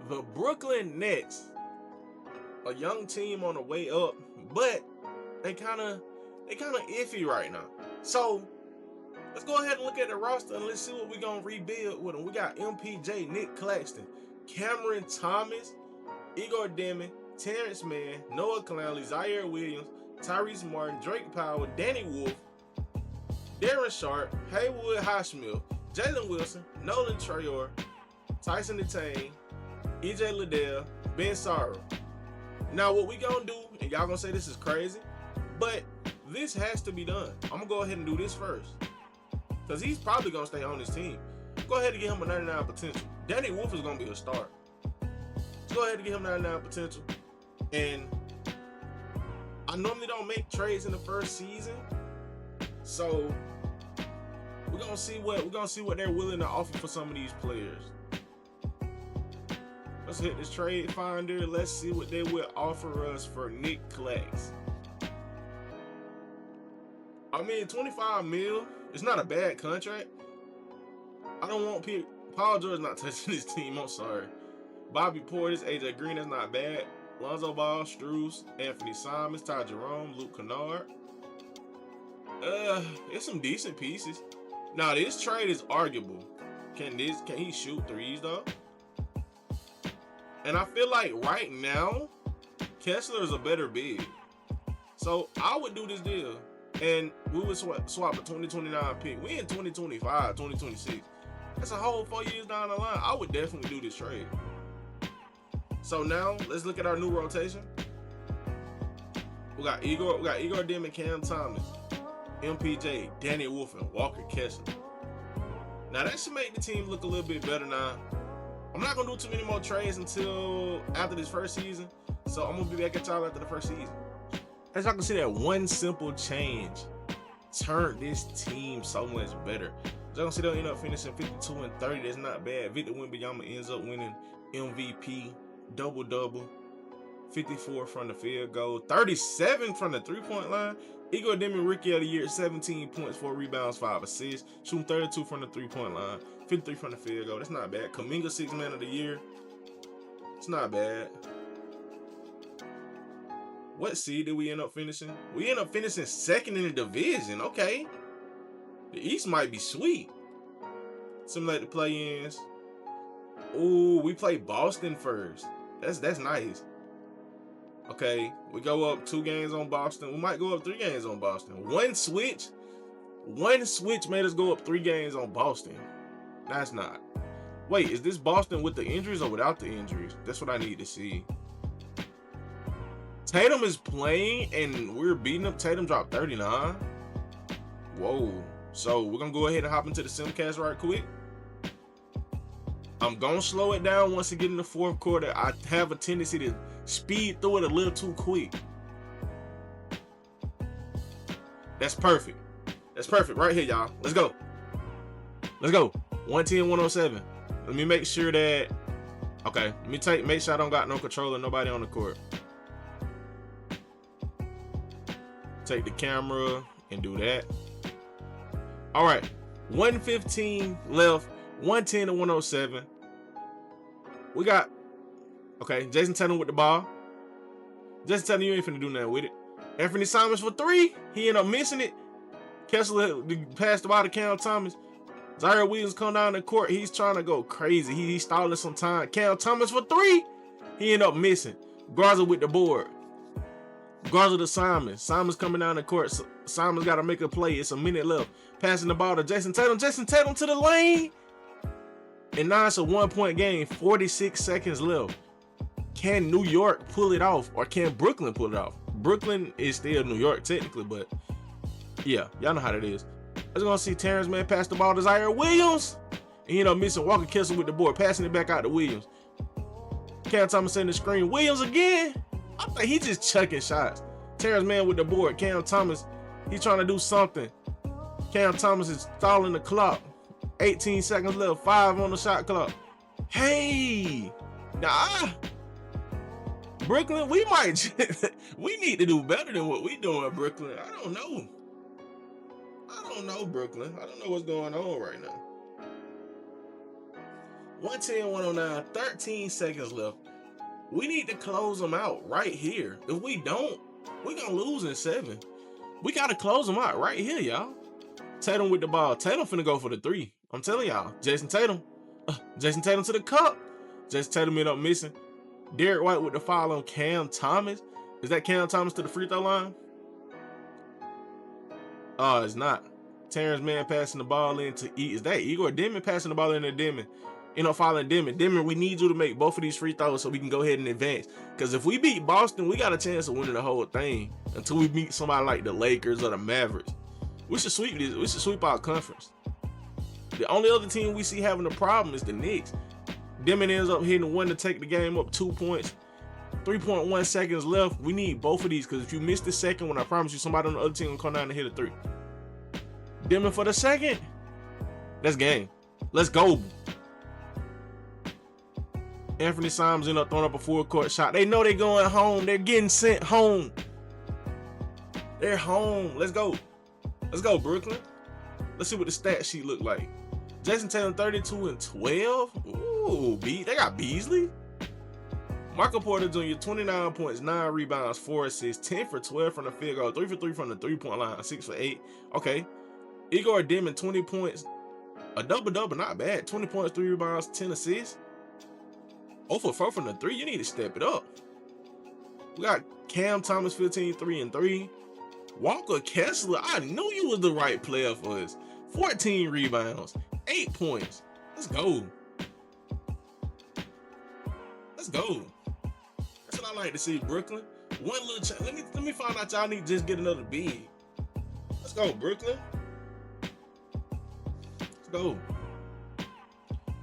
The Brooklyn Nets, a young team on the way up, but they kind of iffy right now. So let's go ahead and look at the roster and let's see what we're gonna rebuild with them. We got MPJ, Nick Claxton, Cameron Thomas, Igor Demian, Terrence Mann, Noah Clowney, Zaire Williams, Tyrese Martin, Drake Powell, Danny Wolf, Darren Sharp, Haywood Highsmith, Jalen Wilson, Nolan Trayor, Tyson Detain, EJ Liddell, Ben Sara. Now what we gonna do, and y'all gonna say this is crazy, but this has to be done. I'm gonna go ahead and do this first, because he's probably gonna stay on this team. Go ahead and give him a 99 potential. Danny Wolf is gonna be a start. Let's go ahead and give him 99 potential. And I normally don't make trades in the first season, so we're gonna see what they're willing to offer for some of these players. Let's hit this trade finder. Let's see what they will offer us for Nick Clax. I mean, 25 mil. It's not a bad contract. I don't want Paul George not touching this team. I'm sorry. Bobby Portis, AJ Green, that's not bad. Lonzo Ball, Strus, Anthony Simons, Ty Jerome, Luke Kennard. It's some decent pieces. Now this trade is arguable. Can he shoot threes though? And I feel like right now, Kessler is a better big. So I would do this deal. And we would swap a 2029 pick. We in 2025, 2026. That's a whole 4 years down the line. I would definitely do this trade. So now let's look at our new rotation. We got Igor Demian, Cam Thomas, MPJ, Danny Wolf, and Walker Kessler. Now that should make the team look a little bit better now. I'm not gonna do too many more trades until after this first season. So I'm gonna be back at y'all after the first season. As y'all can see, that one simple change turned this team so much better. As y'all can see, they'll end up finishing 52-30. That's not bad. Victor Wembanyama ends up winning MVP, double-double, 54 from the field goal, 37 from the three-point line. Igor Demian, Rookie of the Year, 17 points, 4 rebounds, 5 assists, shooting 32 from the three-point line, 53 from the field goal. That's not bad. Kuminga, 6th Man of the Year. It's not bad. What seed did we end up finishing? We end up finishing 2nd in the division. Okay. The East might be sweet. Simulate the play-ins. Ooh, we play Boston first. That's nice. Okay, we go up 2 games on Boston. We might go up 3 games on Boston. One switch made us go up 3 games on Boston. That's not. Wait, is this Boston with the injuries or without the injuries? That's what I need to see. Tatum is playing and we're beating up. Tatum dropped 39. Whoa. So we're gonna go ahead and hop into the simcast right quick. I'm gonna slow it down once we get in the 4th quarter. I have a tendency to speed through it a little too quick. That's perfect. That's perfect right here, y'all. Let's go. Let's go. 110-107. Let me make sure that. Okay. Let me make sure I don't got no controller, nobody on the court. Take the camera and do that. All right. 1:15 left. 110-107. We got. Okay, Jason Tatum with the ball. Jason Tatum, you ain't finna do nothing with it. Anthony Simons for 3. He ended up missing it. Kessler passed the ball to Cam Thomas. Zaire Williams come down the court. He's trying to go crazy. He's stalling some time. Cam Thomas for 3. He ended up missing. Garza with the board. Garza to Simons. Simons coming down the court. Simons got to make a play. It's a minute left. Passing the ball to Jason Tatum. Jason Tatum to the lane. And now it's a 1-point game. 46 seconds left. Can New York pull it off, or can Brooklyn pull it off? Brooklyn is still New York technically, but yeah, y'all know how that is. I was gonna see Terrence Mann pass the ball to Zaire Williams, and you know, missing Walker Kessler with the board, passing it back out to Williams. Cam Thomas setting the screen. Williams again. I think he's just chucking shots. Terrence Mann with the board. Cam Thomas, he's trying to do something. Cam Thomas is stalling the clock. 18 seconds left. 5 on the shot clock. Hey, nah. Brooklyn, we we need to do better than what we doing, Brooklyn. I don't know, Brooklyn. I don't know what's going on right now. 110, 109, 13 seconds left. We need to close them out right here. If we don't, we're going to lose in 7. We got to close them out right here, y'all. Tatum with the ball. Tatum finna go for the 3. I'm telling y'all. Jason Tatum. Jason Tatum to the cup. Jason Tatum ended up missing. Derek White with the foul on Cam Thomas. Is that Cam Thomas to the free throw line? Oh, it's not. Terrence Mann passing the ball into Is that Igor Denman passing the ball into Denman? Fouling Denman. Denman, we need you to make both of these free throws so we can go ahead and advance. Because if we beat Boston, we got a chance of winning the whole thing until we meet somebody like the Lakers or the Mavericks. We should sweep this. We should sweep our conference. The only other team we see having a problem is the Knicks. Denman ends up hitting one to take the game up 2 points. 3.1 seconds left. We need both of these because if you miss the second one, I promise you somebody on the other team will come down and hit a 3. Denman for the second. That's game. Let's go. Anthony Simons ended up throwing up a full court shot. They know they're going home. They're getting sent home. They're home. Let's go. Let's go, Brooklyn. Let's see what the stat sheet look like. Jason Tatum 32 and 12. Ooh, they got Beasley. Michael Porter Jr. 29 points, 9 rebounds, 4 assists, 10 for 12 from the field goal, 3 for 3 from the 3-point line, 6 for 8. Okay. Igor Denman 20 points, a double-double, not bad. 20 points, 3 rebounds, 10 assists. 0 for 4 from the 3. You need to step it up. We got Cam Thomas 15, 3 and 3. Walker Kessler, I knew you was the right player for us. 14 rebounds, 8 points. Let's go. Let's go. That's what I like to see, Brooklyn. One little let me find out y'all need to just get another big. Let's go, Brooklyn. Let's go.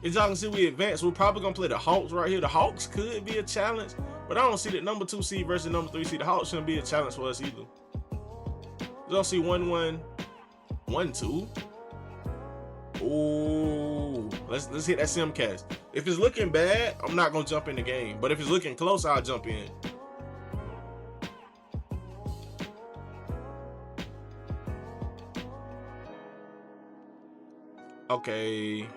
As y'all can see, we advance. We're probably gonna play the Hawks right here. The Hawks could be a challenge, but I don't see that number 2 seed versus number 3 seed. The Hawks shouldn't be a challenge for us either. We don't see 1-1, 1-2. Ooh, let's hit that Simcast. If it's looking bad, I'm not gonna jump in the game. But if it's looking close, I'll jump in. Okay.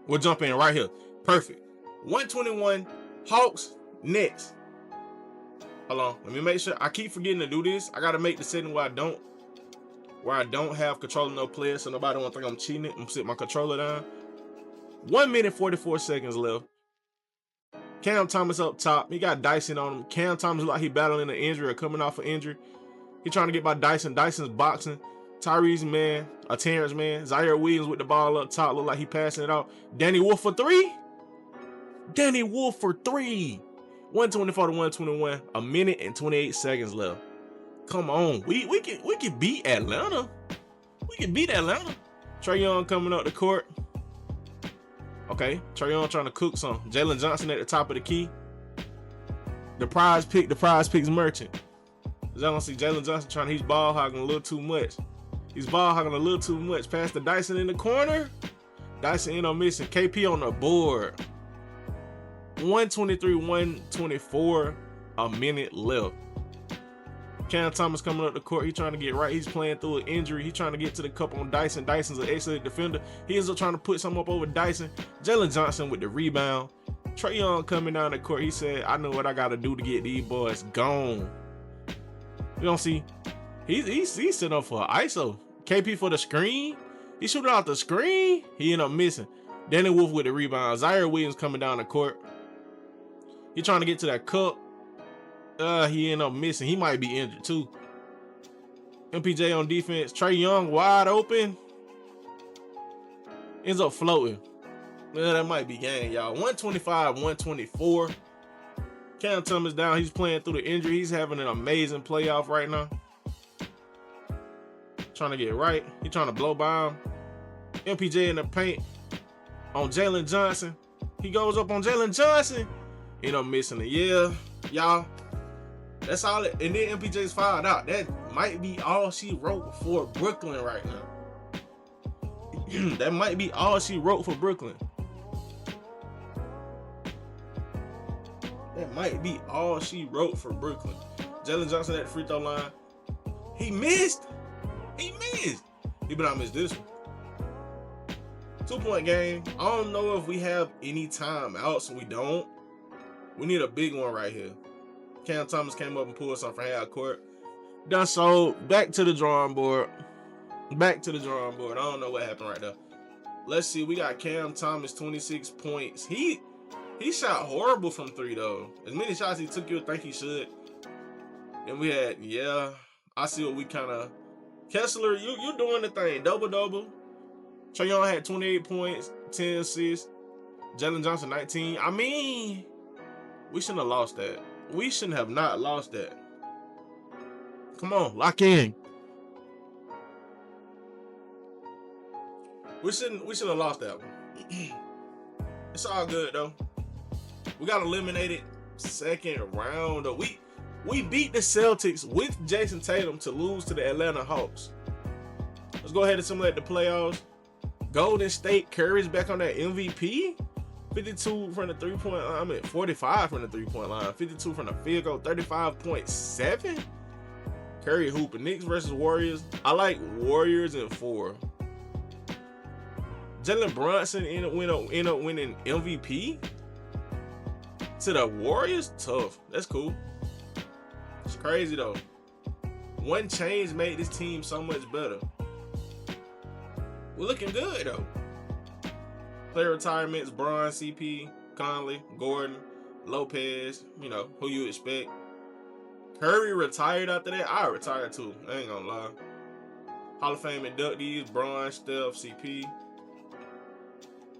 We'll jump in right here. Perfect. 121, Hawks, Nets. Hold on. Let me make sure. I keep forgetting to do this. I gotta make the setting where I don't have control of no players, so nobody won't think I'm cheating it. I'm gonna sit my controller down. 1 minute, 44 seconds left. Cam Thomas up top. He got Dyson on him. Cam Thomas look like he battling an injury or coming off an injury. He trying to get by Dyson. Dyson's boxing. Tyrese man, Terrence man. Zaire Williams with the ball up top. Look like he passing it out. Danny Wolf for 3. Danny Wolf for 3. 124 to 121. 1 minute and 28 seconds left. Come on. We can beat Atlanta. We can beat Atlanta. Trae Young coming up the court. Okay. Trae Young trying to cook some. Jalen Johnson at the top of the key. The prize pick's merchant. As y'all see Jalen Johnson he's ball hogging a little too much. He's ball hogging a little too much. Pass to Dyson in the corner. Dyson end up missing. KP on the board. 123, 124. 1 minute left. Cam Thomas coming up the court. He's trying to get right. He's playing through an injury. He's trying to get to the cup on Dyson. Dyson's an excellent defender. He ends up trying to put something up over Dyson. Jalen Johnson with the rebound. Trae Young coming down the court. He said, I know what I got to do to get these boys gone. You don't see. He's sitting up for an ISO. KP for the screen. He shooting out the screen. He ended up missing. Danny Wolf with the rebound. Zaire Williams coming down the court. He trying to get to that cup. He ended up missing. He might be injured too. MPJ on defense. Trae Young wide open. Ends up floating. Well, that might be game, y'all. 125, 124. Cam Thomas down. He's playing through the injury. He's having an amazing playoff right now. Trying to get right. He's trying to blow by him. MPJ in the paint on Jalen Johnson. He goes up on Jalen Johnson. End up missing it. Yeah, y'all. That's all. And then MPJ's fouled out. That might be all she wrote for Brooklyn right now. That might be all she wrote for Brooklyn. That might be all she wrote for Brooklyn. Jalen Johnson at the free throw line. He missed. He missed. He better not miss this one. 2-point game. I don't know if we have any time out, so we don't. We need a big one right here. Cam Thomas came up and pulled something from half court. Done so. Back to the drawing board. Back to the drawing board. I don't know what happened right there. Let's see. We got Cam Thomas, 26 points. He shot horrible from 3 though. As many shots he took, you would think he should. And we had, yeah, I see what we kind of. Kessler, you doing the thing. Double. Trae Young had 28 points, 10 assists. Jalen Johnson, 19. I mean, we shouldn't have lost that. We shouldn't have not lost that. Come on, lock in. We shouldn't have lost that one. It's all good though. We got eliminated second round though. We beat the Celtics with Jason Tatum to lose to the Atlanta Hawks. Let's go ahead and simulate the playoffs. Golden State, Curry's back on that MVP. 52 from the 3-point line. I mean, 45 from the 3-point line. 52 from the field goal. 35.7. Curry hooping. Knicks versus Warriors. I like Warriors in 4. Jalen Brunson end up winning MVP to the Warriors. Tough. That's cool. It's crazy though. One change made this team so much better. We're looking good though. Player retirements: Bron, CP, Conley, Gordon, Lopez. You know who you expect. Curry retired after that. I retired too. I ain't gonna lie. Hall of Fame inductees: Bron, Steph, CP.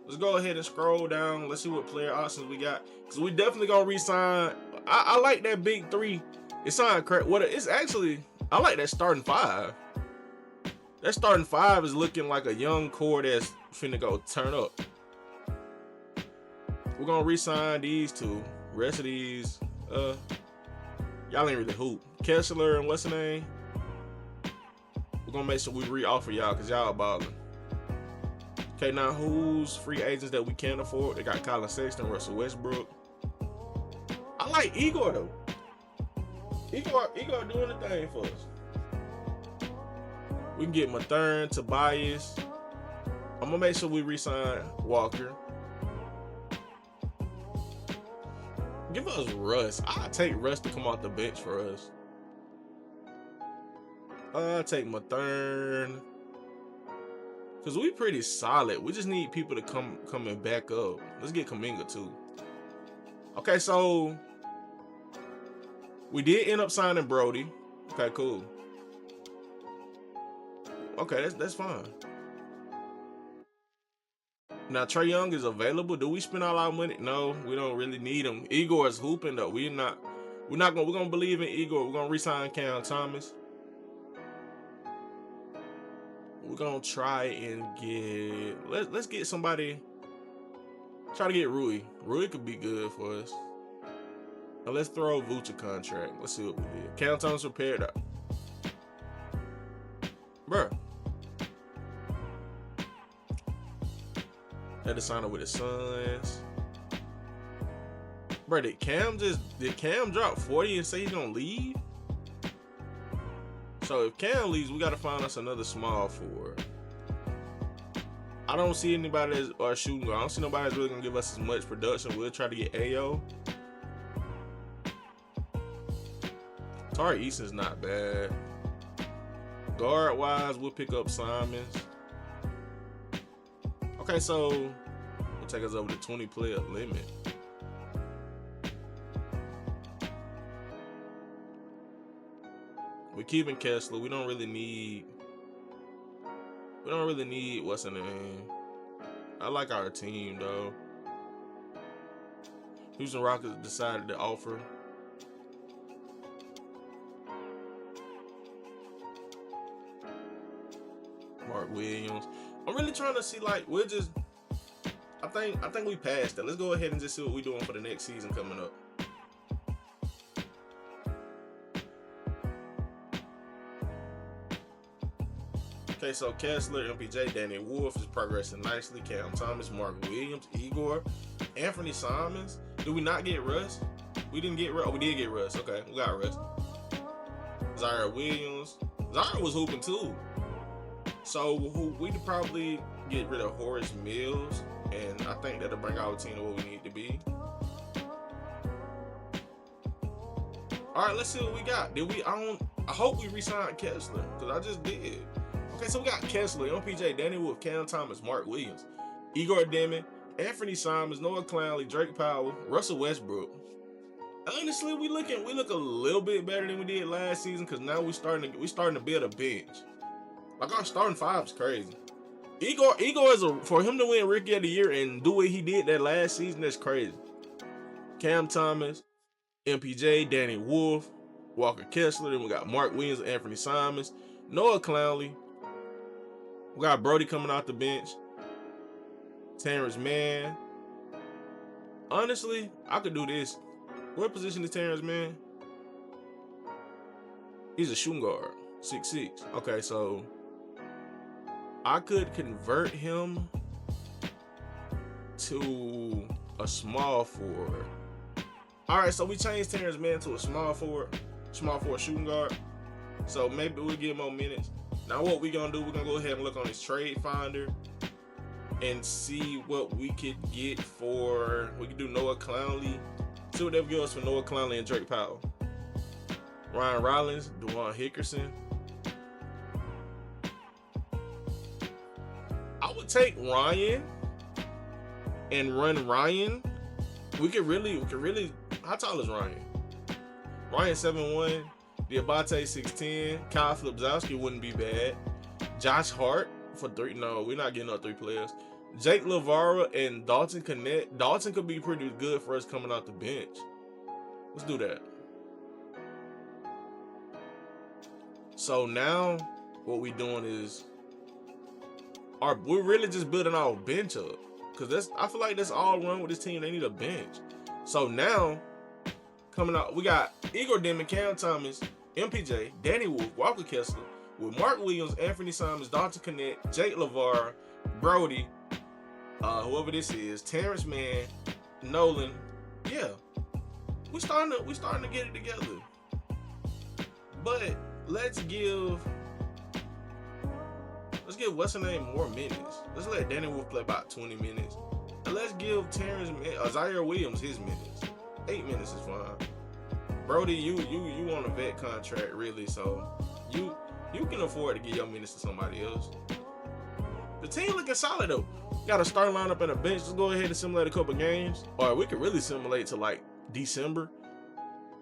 Let's go ahead and scroll down. Let's see what player options we got. Cause we definitely gonna re-sign. I like that big 3. It's signed correct. It's actually, I like that starting 5. That starting 5 is looking like a young core that's finna go turn up. We're gonna re-sign these 2. Rest of these, y'all ain't really hoop. Kessler and what's the name? We're gonna make sure we re-offer y'all because y'all balling. Okay, now who's free agents that we can't afford? They got Colin Sexton, Russell Westbrook. I like Igor though. Igor doing the thing for us. We can get Mathurin, Tobias. I'm gonna make sure we re-sign Walker. Give us Russ. I'll take Russ to come off the bench for us. I'll take Mathurin. Cause we pretty solid. We just need people to come and back up. Let's get Kuminga too. Okay, so we did end up signing Brody. Okay, cool. Okay, that's fine. Now Trae Young is available. Do we spend all our money? No, we don't really need him. Igor is hooping though. We're gonna believe in Igor. We're gonna re-sign Cam Thomas. We're gonna try and get let's get somebody. Try to get Rui. Rui could be good for us. Now let's throw Vooch a contract. Let's see what we did. Cam Thomas repaired up. Bruh. Had to sign up with the Suns. Bruh, did Cam drop 40 and say he's gonna leave? So if Cam leaves, we gotta find us another small forward. I don't see anybody that's shooting. I don't see nobody that's really gonna give us as much production. We'll try to get Ayo. Tari Easton's not bad. Guard wise, we'll pick up Simons. Okay, so we'll take us over the 20 player limit. We're keeping Kessler. We don't really need what's in the name. I like our team though. Houston Rockets decided to offer. Mark Williams. I'm really trying to see, like, I think we passed that. Let's go ahead and just see what we're doing for the next season coming up. Okay, so Kessler, MPJ, Danny Wolf is progressing nicely. Cam Thomas, Mark Williams, Igor, Anthony Simons. Did we not get Russ? We didn't get Russ. Oh, we did get Russ. Okay, we got Russ. Zaire Williams. Zaire was hooping too. So we probably, get rid of Horace Mills, and I think that'll bring our team to where we need to be. All right, let's see what we got. I hope we re-signed Kessler, because I just did. Okay, so we got Kessler, MPJ, Danny Wolf, Cam Thomas, Mark Williams, Igor Deming, Anthony Simons, Noah Clowney, Drake Powell, Russell Westbrook. Honestly, we look a little bit better than we did last season, because now we starting to build a bench. Like, our starting five is crazy. Igor for him to win Rookie of the Year and do what he did that last season, that's crazy. Cam Thomas, MPJ, Danny Wolf, Walker Kessler. Then we got Mark Williams, Anthony Simons, Noah Clowney. We got Brody coming off the bench. Terrence Mann. Honestly, I could do this. What position is Terrence Mann? He's a shooting guard, 6'6". Okay, so I could convert him to a small forward. All right, so we changed Terrence Mann to a small forward shooting guard. So maybe we'll get more minutes. Now what we're gonna do, we're gonna go ahead and look on his trade finder and see what we could get for, we could do Noah Clowney. See what they give us for Noah Clowney and Drake Powell. Ryan Rollins, DeJuan Hickerson. I would take Ryan and run Ryan. We could really, how tall is Ryan? Ryan 7'1", Diabate 6'10", Kyle Flipzowski wouldn't be bad. Josh Hart for 3, no, we're not getting up 3 players. Jake LaVara and Dalton Connect. Dalton could be pretty good for us coming off the bench. Let's do that. So now what we doing is we're really just building our bench up. Cause I feel like that's all wrong with this team. They need a bench. So now coming out, we got Igor Deming, Cam Thomas, MPJ, Danny Wolf, Walker Kessler, with Mark Williams, Anthony Simons, Dalton Connect, Jake LaVar, Brody, whoever this is, Terrence Mann, Nolan. Yeah, we starting to get it together. But let's give what's her name more minutes. Let's let Danny Wolf play about 20 minutes. And let's give Zaire Williams his minutes. 8 minutes is fine. Brody, you on a vet contract really, so you can afford to give your minutes to somebody else. The team looking solid though. Got a start lineup and a bench. Let's go ahead and simulate a couple games. Or we could really simulate to like December.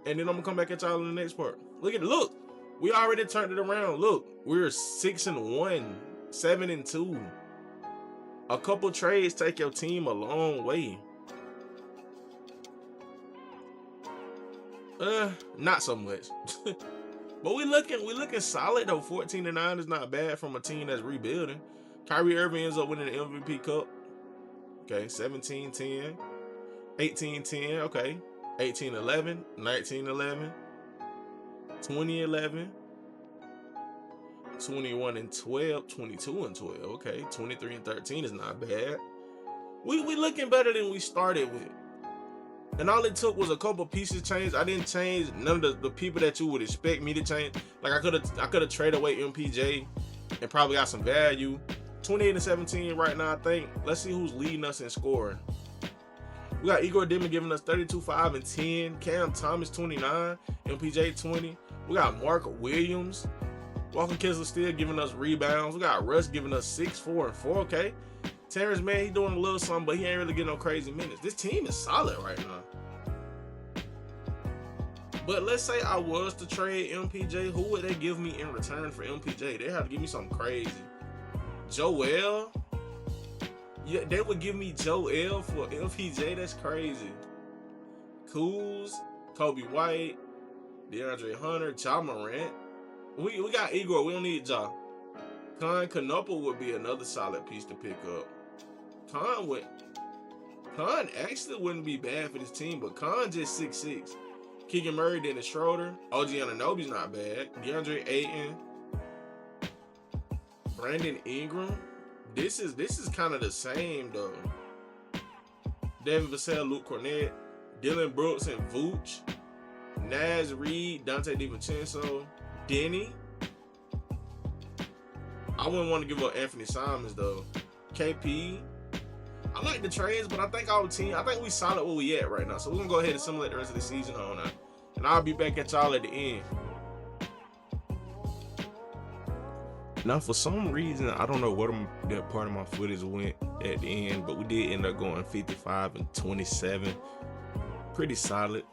And then I'm gonna come back at y'all in the next part. Look. We already turned it around. Look, we're 6-1, 7-2. A couple trades take your team a long way. Not so much. But we looking solid though. 14-9 is not bad from a team that's rebuilding. Kyrie Irving ends up winning the MVP Cup. Okay, 17-10, 18-10. Okay, 18-11, 19-11. 20-11, 21-12, 22-12. Okay, 23-13 is not bad. We looking better than we started with. And all it took was a couple pieces changed. I didn't change none of the people that you would expect me to change. Like I could have traded away MPJ and probably got some value. 28-17 right now, I think. Let's see who's leading us in scoring. We got Igor Deming giving us 32, 5, and 10. Cam Thomas 29, MPJ 20. We got Mark Williams. Walker Kessler still giving us rebounds. We got Russ giving us 6, 4, and 4. Okay. Terrence Mann, he doing a little something, but he ain't really getting no crazy minutes. This team is solid right now. But let's say I was to trade MPJ, who would they give me in return for MPJ? They have to give me something crazy. Joel? Yeah, they would give me Joel for MPJ. That's crazy. Kuz, Kobe White, DeAndre Hunter, Ja Morant. We got Igor. We don't need Ja. Khan Kanopa would be another solid piece to pick up. Khan actually wouldn't be bad for this team, but Khan just 6'6". Keegan Murray, Dennis Schroeder. OG Anunoby's not bad. DeAndre Ayton. Brandon Ingram. This is kind of the same though. Devin Vassell, Luke Cornett, Dylan Brooks and Vooch, Naz Reid, Dante DiVincenzo, Denny. I wouldn't want to give up Anthony Simons though. KP. I like the trades, but I think our team, I think we solid where we at right now. So we're gonna go ahead and simulate the rest of the season on that. And I'll be back at y'all at the end. Now, for some reason, I don't know what that part of my footage went at the end, but we did end up going 55 and 27. Pretty solid.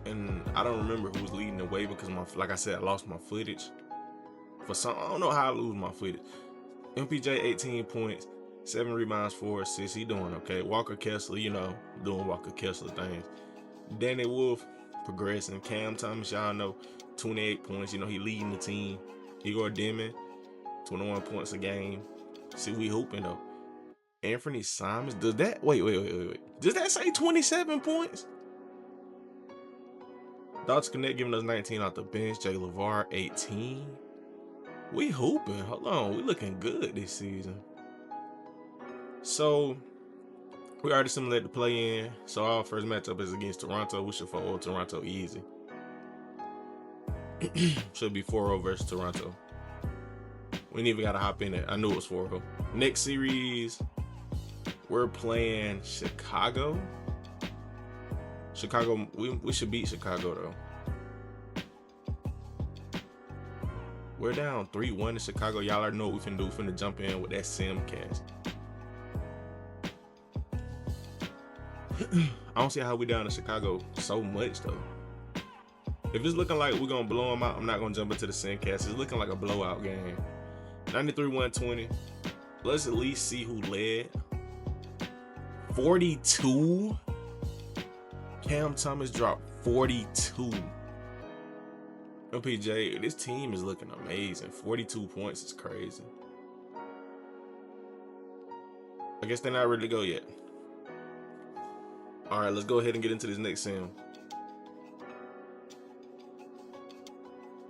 And I don't remember who was leading the way because, like I said, I lost my footage. I don't know how I lose my footage. MPJ 18 points, 7 rebounds, 4 assists. He doing okay. Walker Kessler, doing Walker Kessler things. Danny Wolf progressing. Cam Thomas, y'all know, 28 points. He leading the team. Igor Demon, 21 points a game. See, we hooping though. Anthony Simons, does that? Wait. Does that say 27 points? Dr. Connect giving us 19 off the bench. Jay LeVar, 18. We hooping. Hold on. We looking good this season. So, we already simulated the play-in. So, our first matchup is against Toronto. We should fold Toronto easy. Should be 4-0 versus Toronto. We ain't even got to hop in it. I knew it was 4-0. Next series, we're playing Chicago. We should beat Chicago, though. We're down 3-1 in Chicago. Y'all already know what we finna do. We finna jump in with that Simcast. I don't see how we down in Chicago so much, though. If it's looking like we're going to blow them out, I'm not going to jump into the Simcast. It's looking like a blowout game. 93-120. Let's at least see who led. 42. Cam Thomas dropped 42. MPJ, this team is looking amazing. 42 points is crazy. I guess they're not ready to go yet. All right, let's go ahead and get into this next sim.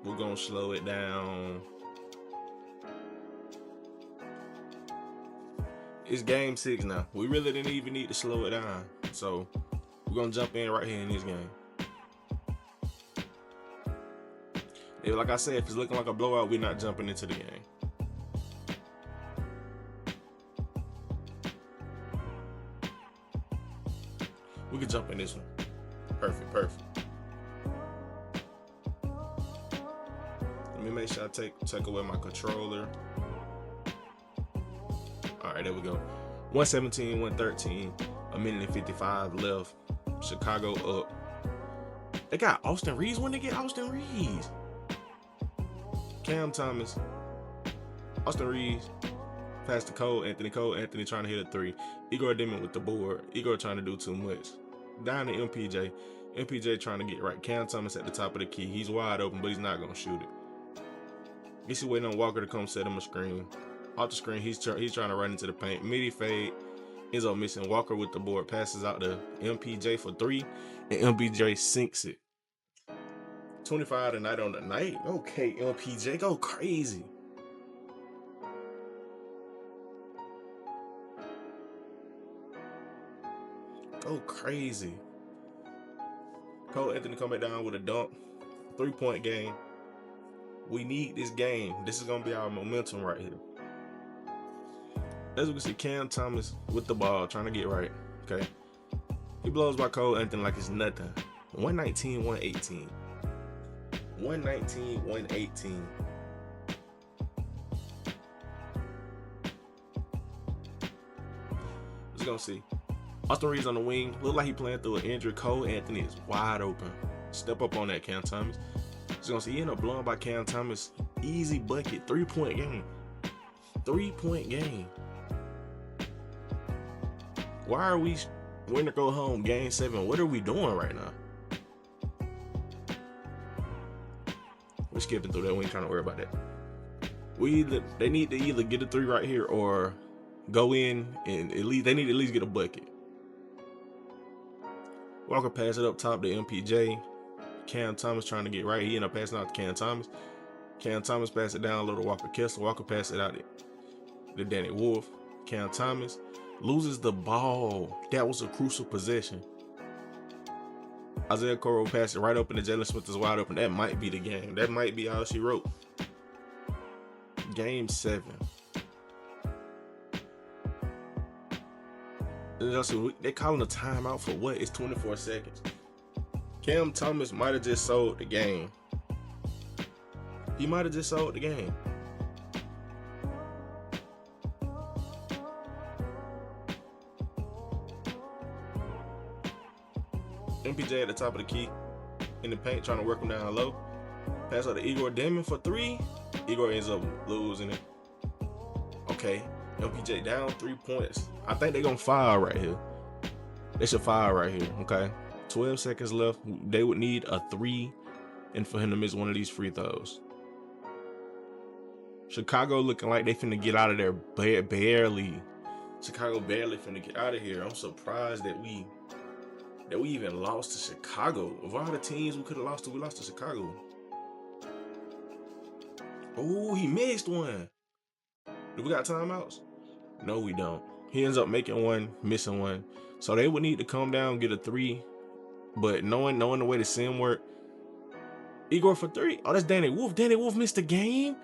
We're going to slow it down. It's game 6 now. We really didn't even need to slow it down. So we're going to jump in right here in this game. If, like I said, if it's looking like a blowout, we're not jumping into the game. We could jump in this one. Perfect. Let me make sure I take away my controller. All right, there we go. 117, 113, a minute and 55 left. Chicago up. They got Austin Reeves. When they get Austin Reeves? Cam Thomas, Austin Reeves, pass to Cole Anthony. Cole Anthony trying to hit a 3. Igor Demon with the board. Igor trying to do too much. Down to MPJ. MPJ trying to get right. Cam Thomas at the top of the key. He's wide open, but he's not going to shoot it. Guess he's waiting on Walker to come set him a screen. Off the screen, he's trying to run into the paint. Midi fade. Enzo missing. Walker with the board. Passes out to MPJ for 3. And MPJ sinks it. 25 tonight on the night. Okay, MPJ, go crazy. Go crazy. Cole Anthony coming down with a dunk. 3-point game. We need this game. This is going to be our momentum right here. As we can see, Cam Thomas with the ball, trying to get right. Okay. He blows by Cole Anthony like it's nothing. 119, 118. 119, 118. Let's go see. Austin Reeves on the wing. Look like he playing through an injury. Cole Anthony is wide open. Step up on that, Cam Thomas. Let's go see. He ended up blowing by Cam Thomas. Easy bucket. 3-point game. 3-point game. Why are we winner go home game 7? What are we doing right now? We're skipping through that. We ain't trying to worry about that. They need to either get a 3 right here or go in and they need to at least get a bucket. Walker pass it up top to MPJ. Cam Thomas trying to get right. He ended up passing out to Cam Thomas. Cam Thomas passed it down a little to Walker Kessler. Walker passed it out to Danny Wolf. Cam Thomas loses the ball. That was a crucial possession. Isaiah Coro passed it right open to Jalen Smith is wide open. That might be the game. That might be all she wrote. Game 7. They calling a timeout for what? It's 24 seconds. Cam Thomas might have just sold the game. He might have just sold the game. MPJ at the top of the key in the paint, trying to work him down low. Pass out to Igor Demon for 3. Igor ends up losing it. Okay, MPJ down 3 points. I think they're gonna foul right here. They should foul right here. Okay, 12 seconds left. They would need a 3, and for him to miss one of these free throws. Chicago looking like they finna get out of there barely. Chicago barely finna get out of here. I'm surprised that we even lost to Chicago. Of all the teams we could have lost to, we lost to Chicago. Oh, he missed one. Do we got timeouts? No, we don't. He ends up making one, missing one. So they would need to come down, get a 3. But knowing the way the sim work, Igor for 3. Oh, that's Danny Wolf. Danny Wolf missed the game.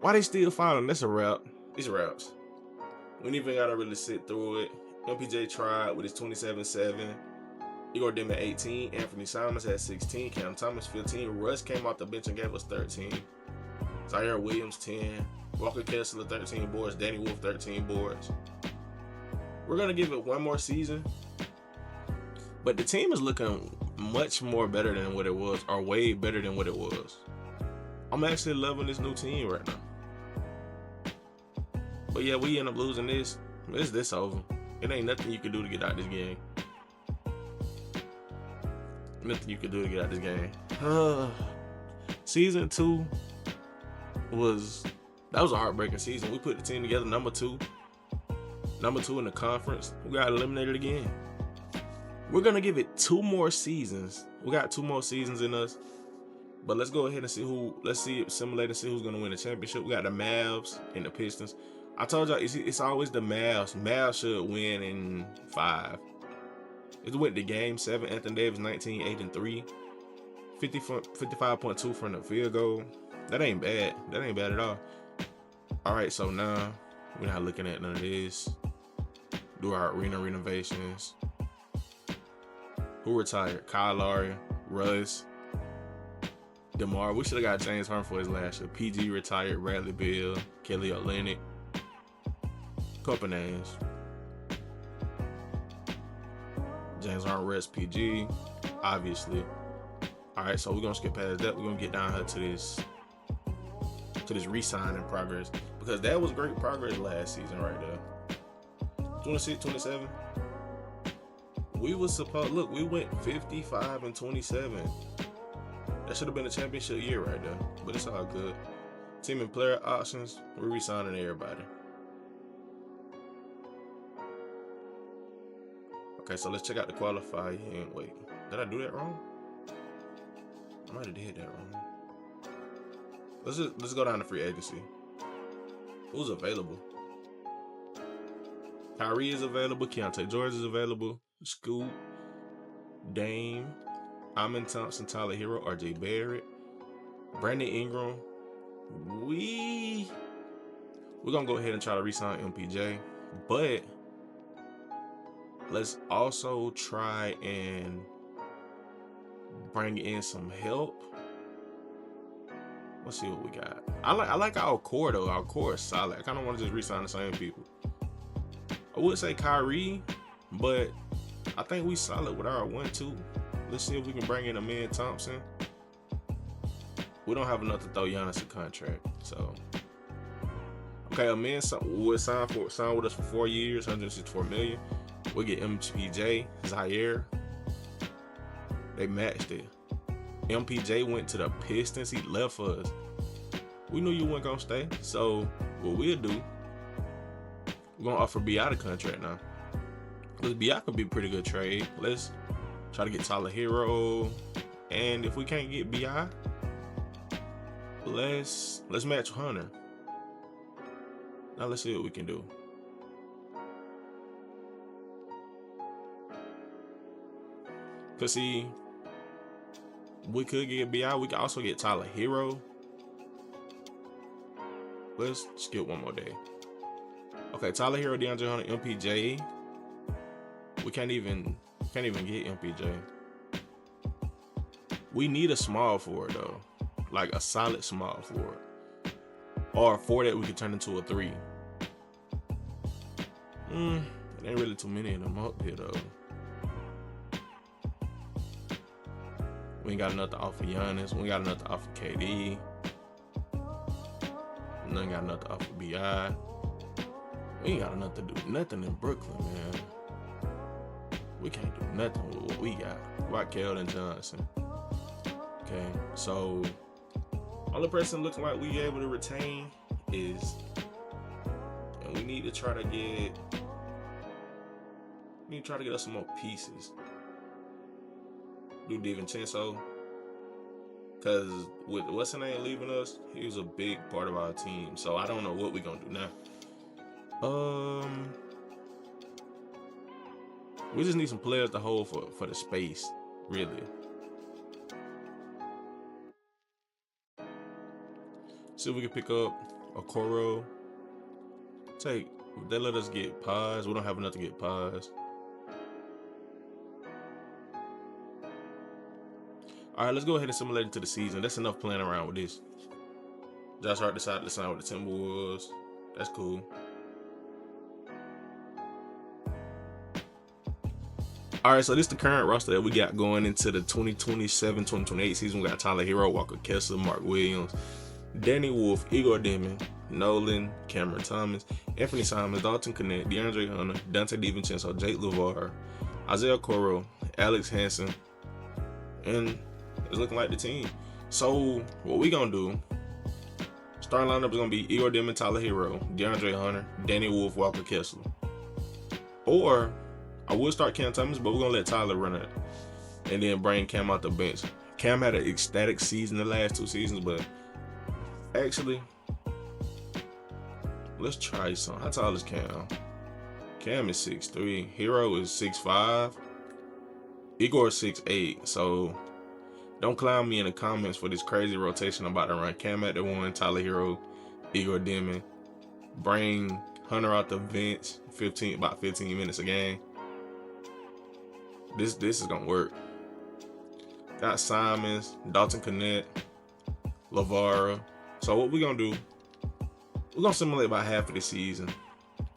Why they still fouling? That's a wrap. These raps. We ain't even gotta really sit through it. MPJ tried with his 27-7. Igor Demon 18. Anthony Simons had 16. Cam Thomas 15. Russ came off the bench and gave us 13. Zaire Williams 10. Walker Kessler 13 boards. Danny Wolf 13 boards. We're gonna give it one more season. But the team is looking much more better than what it was, or way better than what it was. I'm actually loving this new team right now. But yeah, we end up losing this. It's this over. It ain't nothing you can do to get out of this game. Nothing you can do to get out of this game. Season 2 was a heartbreaking season. We put the team together, number 2 in the conference. We got eliminated again. We're gonna give it 2 more seasons. We got 2 more seasons in us. But let's go ahead and see simulate and see who's gonna win the championship. We got the Mavs and the Pistons. I told y'all it's always the Mavs. Mavs should win in 5. It went to game 7. Anthony Davis 19, 8 and 3. 55.2 from the field goal. That ain't bad. That ain't bad at all. All right, so now we're not looking at none of this. Do our arena renovations. Who retired? Kyle Lowry, Russ, DeMar. We should have got James Harden for his last year. PG retired. Bradley Beal, Kelly Olynyk. Couple names. James Harden, rest PG, obviously. All right, so we're gonna skip past that. We're gonna get down here to this re-signing progress, because that was great progress last season right there. 26, 27. We was supposed, look, we went 55 and 27. That should have been a championship year right there, but it's all good. Team and player options, we're re-signing everybody. Okay, so let's check out the qualifying. Wait, did I do that wrong? I might have did that wrong. Let's go down to free agency. Who's available? Kyrie is available. Keontae George is available. Scoot, Dame, Amen Thompson, Tyler Hero, RJ Barrett, Brandon Ingram. We're gonna go ahead and try to re-sign MPJ, but let's also try and bring in some help. Let's see what we got. I like our core though. Our core is solid. I kind of want to just re-sign the same people. I would say Kyrie, but I think we solid with our 1-2. Let's see if we can bring in Amen Thompson. We don't have enough to throw Giannis a contract, so okay. Amen would sign with us for 4 years, $164 million. We get MPJ, Zaire. They matched it. MPJ went to the Pistons. He left us. We knew you weren't gonna stay. So what we'll do, we're gonna offer BI the contract now. Because BI could be a pretty good trade. Let's try to get Tyler Hero. And if we can't get BI, let's match Hunter. Now let's see what we can do. Cause see, we could get BI. We could also get Tyler Hero. Let's skip one more day. Okay, Tyler Hero, DeAndre Hunter, MPJ. We can't even get MPJ. We need a small forward though, like a solid small forward, or a 4 that we could turn into a 3. There ain't really too many of them up here though. We ain't got enough to offer Giannis. We ain't got enough to offer KD. We ain't got enough to offer BI. We ain't got enough to do nothing in Brooklyn, man. We can't do nothing with what we got. What Keldon Johnson? Okay, so only person looking like we able to retain is, and we need to try to get us some more pieces. Do DiVincenzo, because with what's his name leaving us, he was a big part of our team. So I don't know what we're gonna do now. We just need some players to hold for the space, really. See if we can pick up a Okoro. They let us get Paz. We don't have enough to get Paz. All right, let's go ahead and simulate into the season. That's enough playing around with this. Josh Hart decided to sign with the Timberwolves. That's cool. All right, so this is the current roster that we got going into the 2027-2028 season. We got Tyler Hero, Walker Kessler, Mark Williams, Danny Wolf, Igor Demon, Nolan, Cameron Thomas, Anthony Simons, Dalton Connect, DeAndre Hunter, Dante DiVincenzo, Jake LeVar, Isaiah Okoro, Alex Hansen, and it's looking like the team. So what we gonna do? Starting lineup is gonna be Igor Demon, Tyler Hero, DeAndre Hunter, Danny Wolf, Walker Kessler. Or I would start Cam Thomas, but we're gonna let Tyler run it, and then bring Cam out the bench. Cam had an ecstatic season the last 2 seasons, but actually, let's try something. How tall is Cam? Cam is 6'3". Hero is 6'5". Igor is 6'8". So don't clown me in the comments for this crazy rotation I'm about to run. Cam at the 1, Tyler Hero, Igor Demon. Bring Hunter out the bench, about 15 minutes a game. This is gonna work. Got Simons, Dalton Connect, LeVar. So what we're gonna do, we're gonna simulate about half of the season.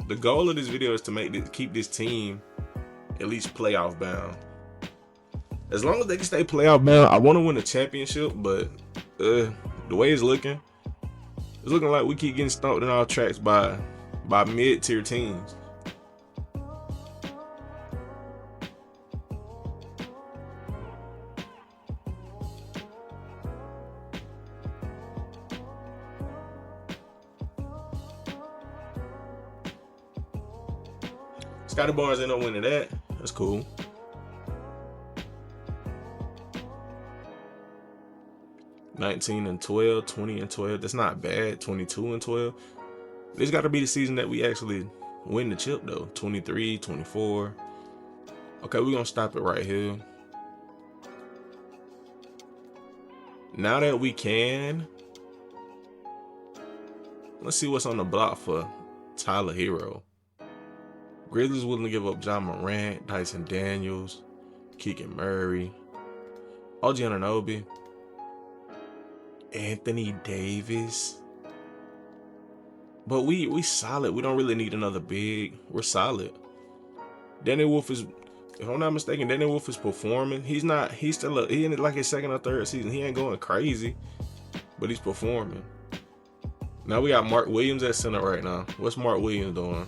The goal of this video is to keep this team at least playoff bound. As long as they can stay playoff bound, I want to win a championship, but the way it's looking like we keep getting stomped in our tracks by mid-tier teams. Scotty Barnes ended up winning that. That's cool. (19-12), 20-12. That's not bad. 22-12. This got to be the season that we actually win the chip, though. 23, 24. Okay, we're gonna stop it right here. Now that we can, let's see what's on the block for Tyler Hero. Grizzlies willing to give up John Morant, Dyson Daniels, Keegan Murray, OG Anunoby, Anthony Davis. But we solid. We don't really need another big. We're solid. Danny Wolf is, if I'm not mistaken, Danny Wolf is performing. He's in like his 2nd or 3rd season. He ain't going crazy, but he's performing. Now we got Mark Williams at center right now. What's Mark Williams doing?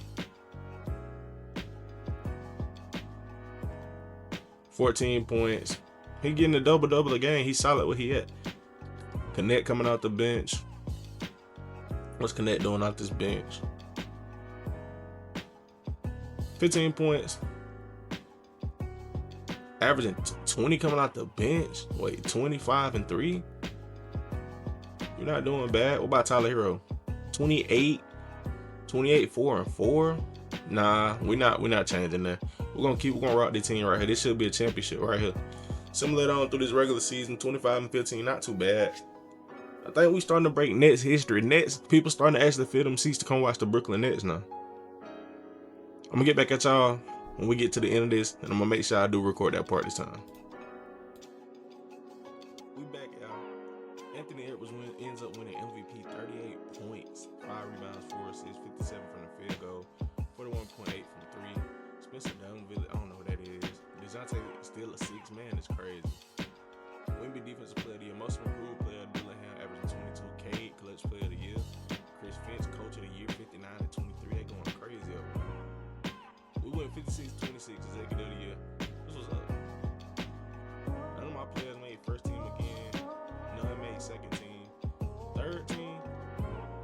14 points. He getting a double-double a game. He's solid where he at. Connect coming out the bench. What's Connect doing out this bench? 15 points. Averaging 20 coming out the bench. Wait, 25 and 3? You're not doing bad. What about Tyler Hero? 28, 4 and 4? Nah, we're not changing that. We're gonna rock the team right here. This should be a championship right here. Simulate on through this regular season, 25 and 15, not too bad. I think we starting to break Nets history. Nets, people starting to actually fill them seats to come watch the Brooklyn Nets now. I'm gonna get back at y'all when we get to the end of this, and I'm gonna make sure I do record that part this time. We back out. Anthony Edwards ends up winning MVP, 38 points, 5 rebounds, 4 assists, 57 from the field goal, 41.8 from 3. Spencer Dunville, I don't know who that is. DeJounte still a 6 man, it's crazy. Wemby defensive player of the year, most improved player, Dillingham averaging 22. Cade, clutch player of the year. Chris Finch, coach of the year, 59 and 23. They going crazy up there. We went 56-26, executive of the year. This was up. None of my players made first team again. None made second team. Third team,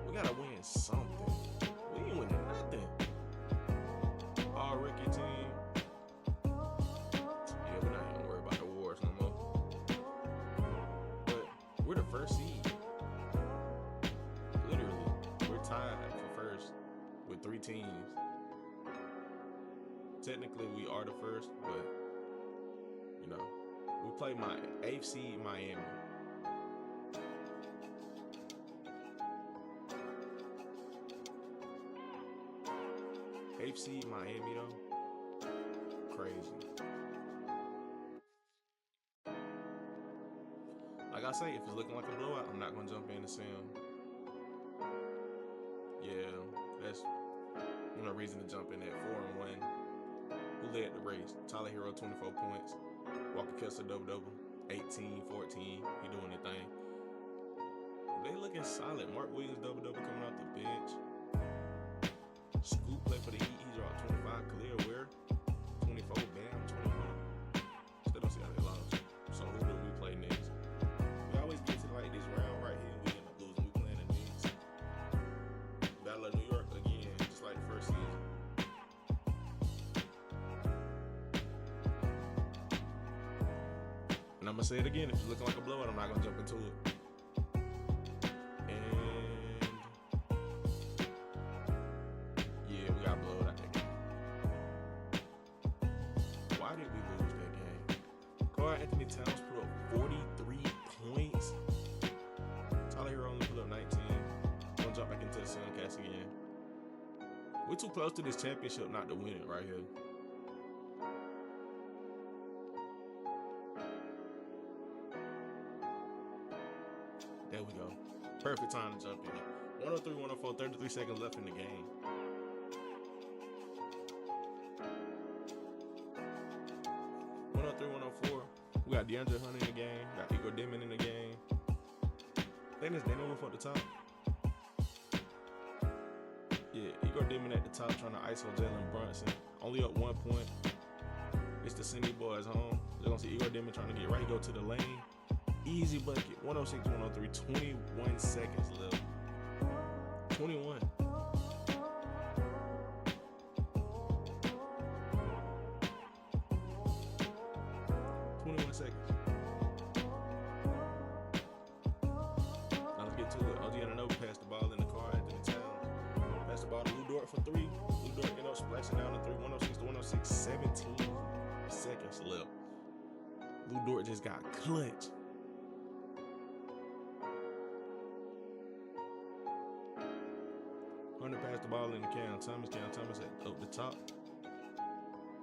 we gotta win something. We ain't winning nothing. All rookie team. Yeah, we're not even worried about the awards no more. But we're the first seed. Literally, we're tied for first with 3 teams. Technically, we are the first, but you know, we play my 8th seed Miami. Seed Miami though, crazy. Like I say, if it's looking like a blowout, I'm not gonna jump in and say yeah, that's no reason to jump in at 4-1. Who led the race? Tyler Hero, 24 points. Walker Kessler, double-double. 18, 14. He doing the thing. They looking solid. Mark Williams, double-double coming off the bench. Scoop play for the Heat. He dropped 25. Khalil Ware, 24. Bam, 21. Still don't see how they lost. So who do we play next? We always get to like this round right here. We end up losing. We playing the Knicks. Battle of New York again, just like the first season. And I'm gonna say it again. If it's looking like a blowout, I'm not gonna jump into it. Anthony Towns put up 43 points. Tyler Hero only put up 19. Gonna jump back into the Suncast again. We're too close to this championship not to win it right here. There we go. Perfect time to jump in. 103, 104, 33 seconds left in the game. We got DeAndre Hunter in the game. Got Igor Dimon in the game. Dennis Denver for the top. Yeah, Igor Dimon at the top trying to ISO Jalen Brunson. Only up 1 point. It's the Cindy boys home. They're going to see Igor Dimon trying to get right. He go to the lane. Easy bucket. 106, 103. 21 seconds left. 21. 21 seconds. Now let's get to it. OG Anunoby passed the ball in the car. Anthony Towns passed the ball to Lu Dort for 3. Lu Dort ended up splashing down the 3. 106 to 106. 17 seconds left. Lu Dort just got clutch. Hunter passed the ball in the Cam Thomas at up the top.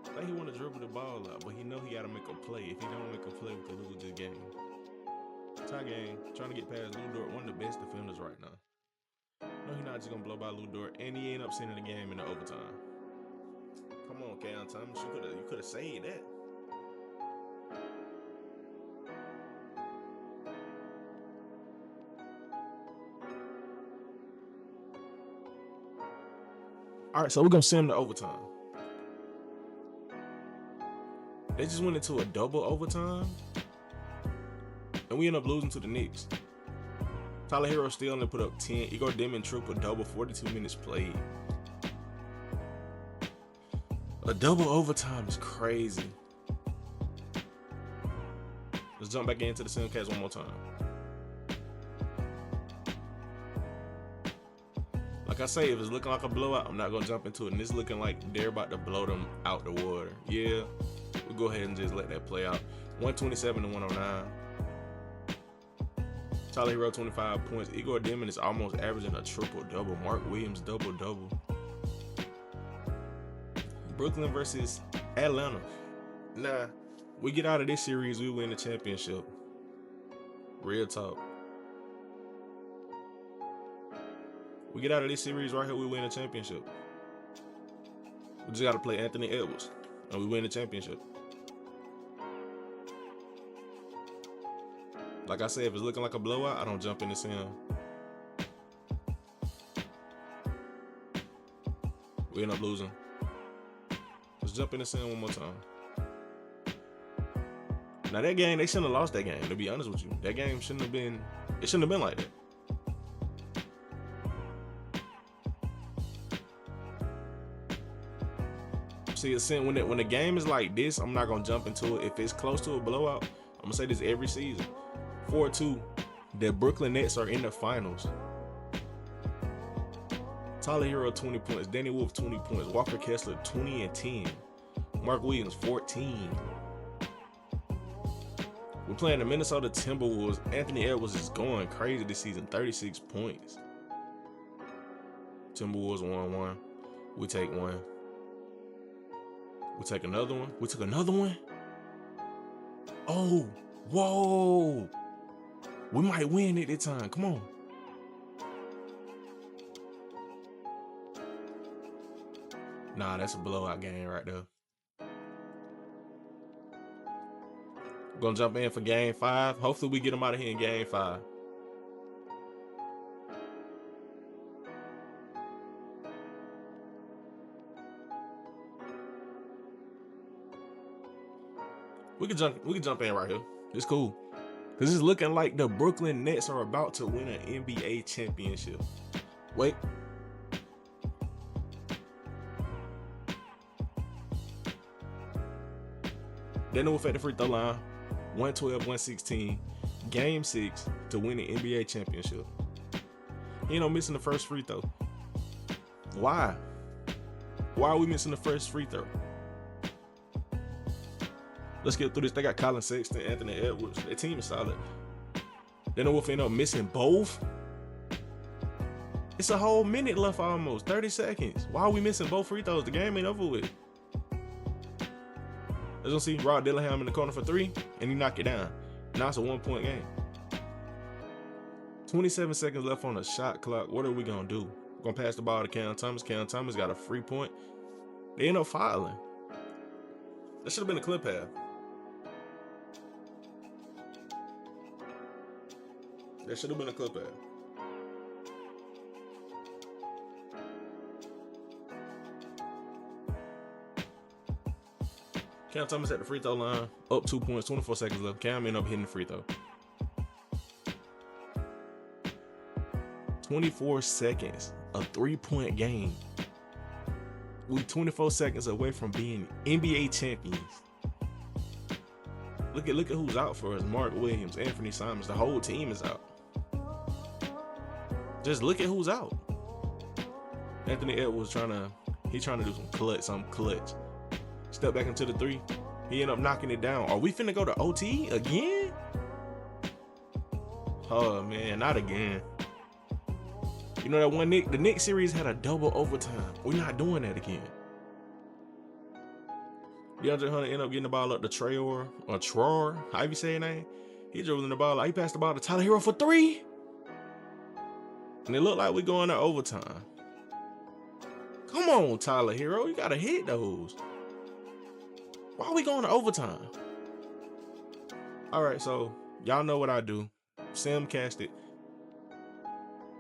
I think he want to dribble the ball out, but he know he got to make a play. If he don't make a play, we could lose this game. Tie game, trying to get past Lu Dort, one of the best defenders right now. No, he's not just going to blow by Lu Dort, and he ain't up sending the game in the overtime. Come on, Cam Thomas, you could have saved that. All right, so we're going to send him to overtime. They just went into a double overtime, and we end up losing to the Knicks. Tyler Hero still only put up 10. Igor Dimon triple double, 42 minutes played. A double overtime is crazy. Let's jump back into the Suncast one more time. Like I say, if it's looking like a blowout, I'm not going to jump into it. And it's looking like they're about to blow them out the water. Yeah, we'll go ahead and just let that play out. 127 to 109. Tyler Hero, 25 points. Igor Dimon is almost averaging a triple-double. Mark Williams, double-double. Brooklyn versus Atlanta. Nah, we get out of this series, we win the championship. Real talk. We get out of this series right here, we win the championship. We just got to play Anthony Edwards, and we win the championship. Like I said, if it's looking like a blowout, I don't jump in the sim. We end up losing. Let's jump in the sim one more time. Now that game, they shouldn't have lost that game, to be honest with you. That game shouldn't have been like that. See, when the game is like this, I'm not gonna jump into it. If it's close to a blowout, I'm gonna say this every season. 4-2, the Brooklyn Nets are in the finals. Tyler Hero 20 points, Danny Wolf 20 points, Walker Kessler 20 and 10, Mark Williams 14. We're playing the Minnesota Timberwolves. Anthony Edwards is going crazy this season, 36 points. Timberwolves 1-1. We take one. We take another one. We took another one. Oh, whoa. We might win it this time. Come on. Nah, that's a blowout game right there. We're gonna jump in for game 5. Hopefully we get them out of here in game 5. We can jump in right here. It's cool. Cause it's looking like the Brooklyn Nets are about to win an NBA championship. Wait. They know at the free throw line. 112-116. Game 6 to win the NBA championship. He ain't no missing the first free throw. Why? Why are we missing the first free throw? Let's get through this. They got Colin Sexton, Anthony Edwards. Their team is solid. Then the Wolf end up missing both. It's a whole minute left almost. 30 seconds. Why are we missing both free throws? The game ain't over with. Let's go see Rod Dillingham in the corner for 3, and he knocked it down. Now it's a 1-point game. 27 seconds left on the shot clock. What are we going to do? We're going to pass the ball to Cam Thomas. Cam Thomas got a free point. They end up fouling. That should have been a clip pass. That should have been a clip pass. Cam Thomas at the free throw line, up 2 points, 24 seconds left. Cam ended up hitting the free throw. 24 seconds, a 3-point game. We 24 seconds away from being NBA champions. Look at who's out for us. Mark Williams, Anthony Simons, the whole team is out. Just look at who's out. Anthony Edwards trying to do something clutch. Step back into the 3. He ended up knocking it down. Are we finna go to OT again? Oh man, not again. You know that one the Knicks series had a double overtime. We're not doing that again. DeAndre Hunter ended up getting the ball up to Traore or Traore, however you say his name. He dribbling the ball out. He passed the ball to Tyler Hero for 3. And it looked like we're going to overtime. Come on, Tyler Hero. You got to hit those. Why are we going to overtime? All right, so y'all know what I do. Simcast it.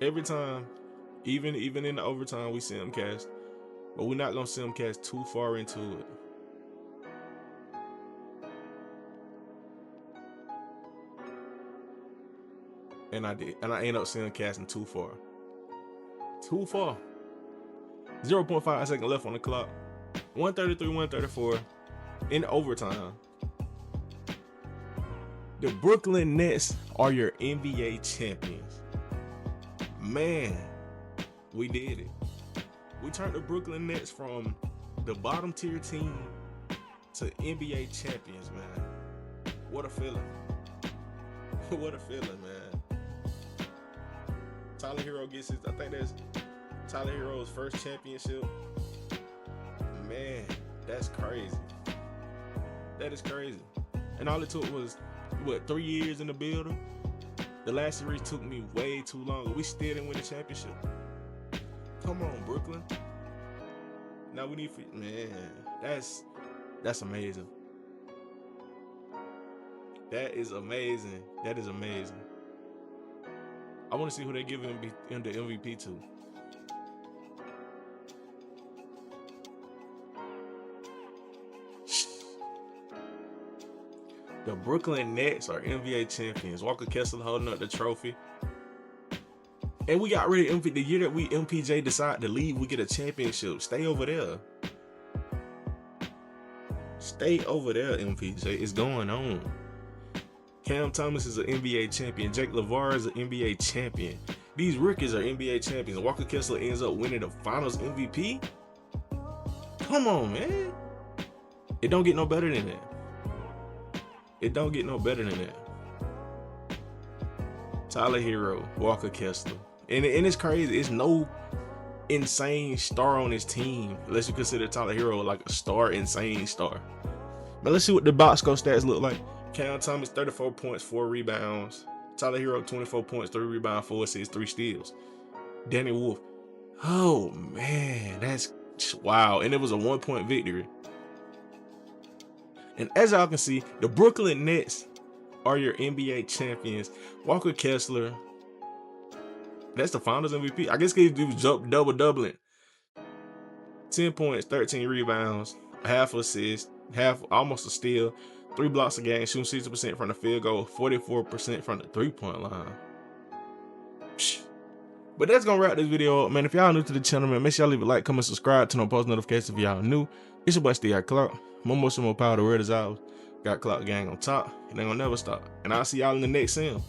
Every time, even in the overtime, we simcast. But we're not going to simcast too far into it. And I did. And I ended up simcasting too far. Too far. 0.5 seconds left on the clock. 133, 134. In overtime. The Brooklyn Nets are your NBA champions. Man, we did it. We turned the Brooklyn Nets from the bottom tier team to NBA champions, man. What a feeling. What a feeling, man. Tyler Hero gets his, I think that's Tyler Hero's first championship. Man, that's crazy. That is crazy. And all it took was, what, 3 years in the building? The last series took me way too long. We still didn't win the championship. Come on, Brooklyn. Now we need, man, that's amazing. That is amazing. That is amazing. I want to see who they give him the MVP to. The Brooklyn Nets are NBA champions. Walker Kessler holding up the trophy. And we got rid of the year that MPJ decided to leave, we get a championship. Stay over there. Stay over there, MPJ. It's going on. Cam Thomas is an NBA champion. Jake LaVar is an NBA champion. These rookies are NBA champions. Walker Kessler ends up winning the Finals MVP. Come on, man. It don't get no better than that. It don't get no better than that. Tyler Hero, Walker Kessler. And it's crazy. It's no insane star on his team, unless you consider Tyler Hero like a star, insane star. But let's see what the box score stats look like. Cam Thomas, 34 points, 4 rebounds. Tyler Hero, 24 points, 3 rebounds, 4 assists, 3 steals. Danny Wolf. Oh, man. That's wow. And it was a 1-point victory. And as y'all can see, the Brooklyn Nets are your NBA champions. Walker Kessler, that's the Finals MVP. I guess he was double-doubling. 10 points, 13 rebounds, half assist, almost a steal, 3 blocks a game, shooting 60% from the field goal, 44% from the 3-point line. But that's gonna wrap this video up, man. If y'all new to the channel, man, make sure y'all leave a like, comment, subscribe, turn on post notifications if y'all new. It's your boy Steve Clout. More motion, more power, the word is ours. Got Clout Gang on top. It ain't gonna never stop. And I'll see y'all in the next sim.